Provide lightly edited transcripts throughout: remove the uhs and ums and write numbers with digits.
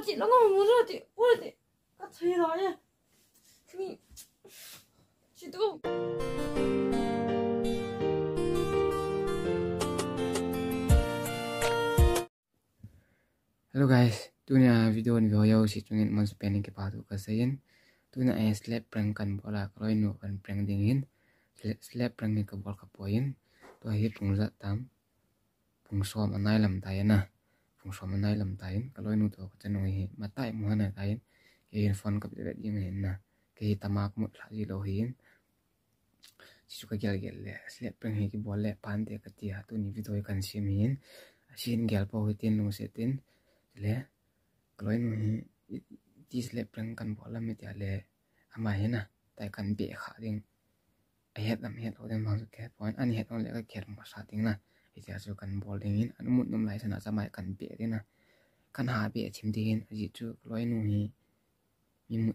chị nó ngồi muốn rồi chị ôi chị cắt thấy đó nhá chị tuh Hello guys, tu ni video ni video si tungin mon spending ke patu kasayin. Tu na slap prank kan bola kalau inu kan prank dingin. Slap prank ni ke bol kapoin. Tu hi pungza tam. Pungsom anai lam tayana. Pungsom anai lam tayin. Kalau inu tu kacanu hi matai muhana tayin. Ke phone kap dekat dingin na. Ke tamak mut lagi lohin. Si suka gel le. Slap prank hi ke bola pande katia tu ni video kan simin. Asin gel po hitin nung setin. Le kalau ini di slap prank kan bola meti ale ama hena tai kan be kha ding ayat lam het odem bang ke point ani het on le ka ker ma sa ding na iti asu kan bol ding in anu mut num lai sana sama kan be ding na kan ha be chim ding aji chu kalau ini mi mu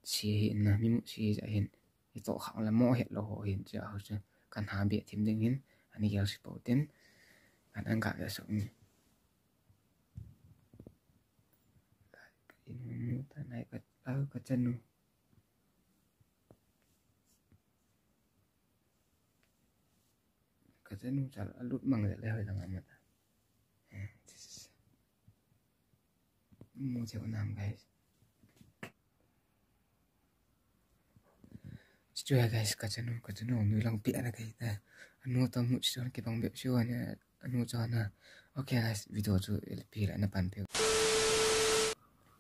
si hin na mi mu si ja hin i to khang la mo het lo ho hin cha hu chu kan ha be chim ding hin ani gel si po tin kan ang ka ga so ni ini tanai ke cenu cal alut mang le hoi lang amat mu cheu nam guys chu ya guys ke cenu nu lang pi ana kai ta anu ta mu chu ke bang be chu ana anu cha na okay guys video chu pi la na pan pe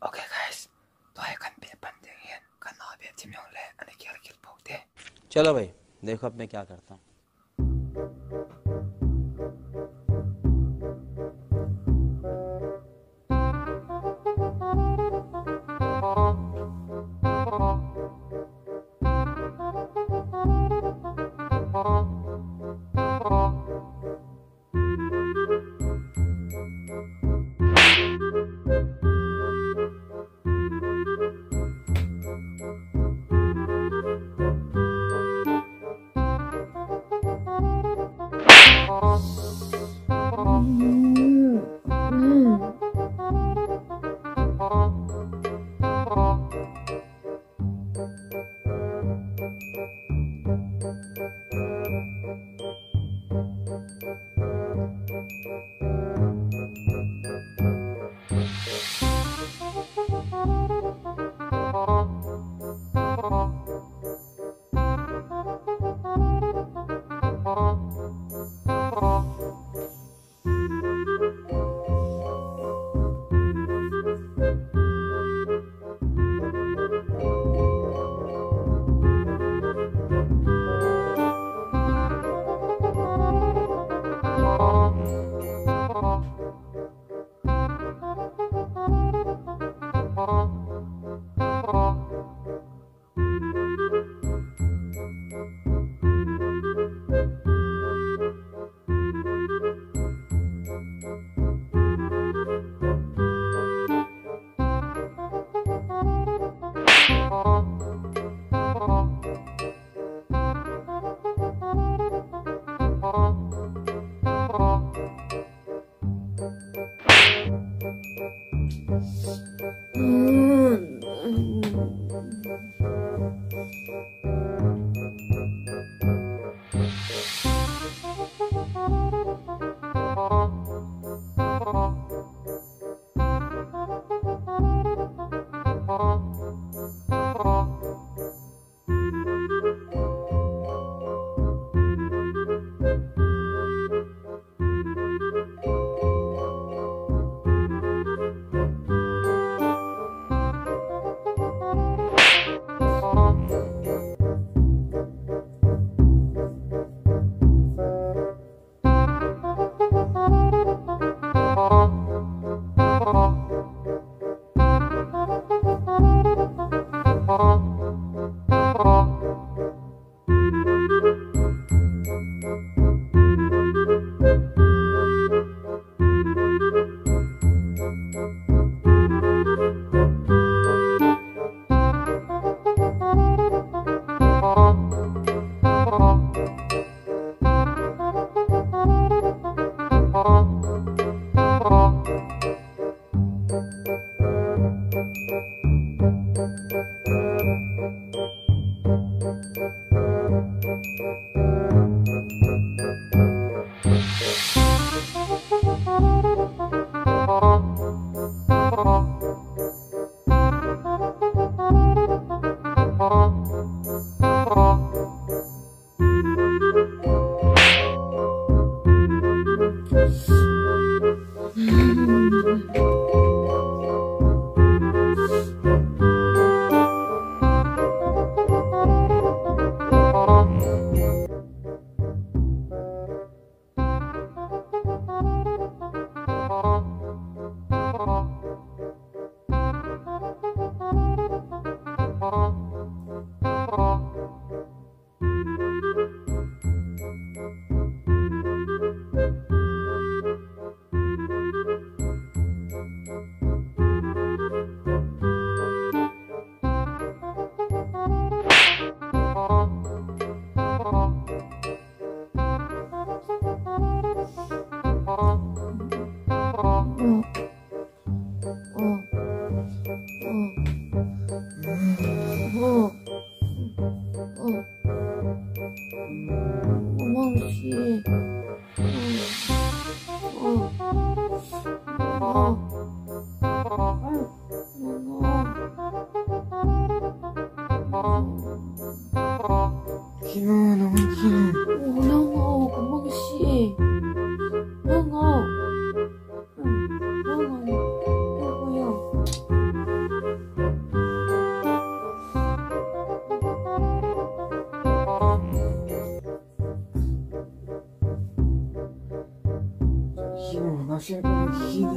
okay guys तो है कन पे बंदे हैं कन हो बे टीम यों ले अने किल पोते चलो भाई देखो अब मैं क्या करता हूँ 도망치. Kino naman Kino. 도망치. Kino, nasaan ka Kino?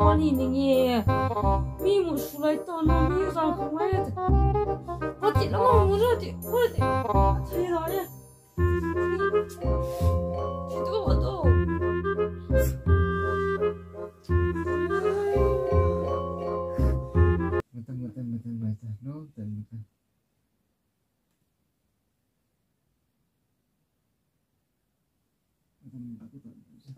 비번이 능해 미무 수라있다 너 미우상 강화해야 돼 어찌 너무 무서워지 그래 자기 나야 지도가 와도 Matan. No, matan. Aku tak bisa.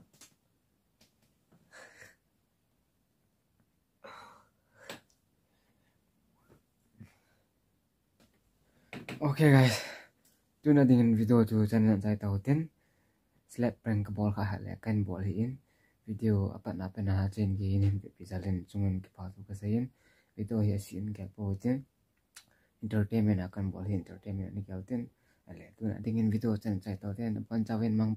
Okay guys, tu na dengan video tu channel saya tahu ten slap prank ke bol ka hal kan bol hin video apa na chen ge in pisalin sungun ke pa tu ka sayin video ya sin ke po ten entertainment akan bol hin entertainment ni ka ten ale tu na dengan video channel saya tahu ten pan chawen mang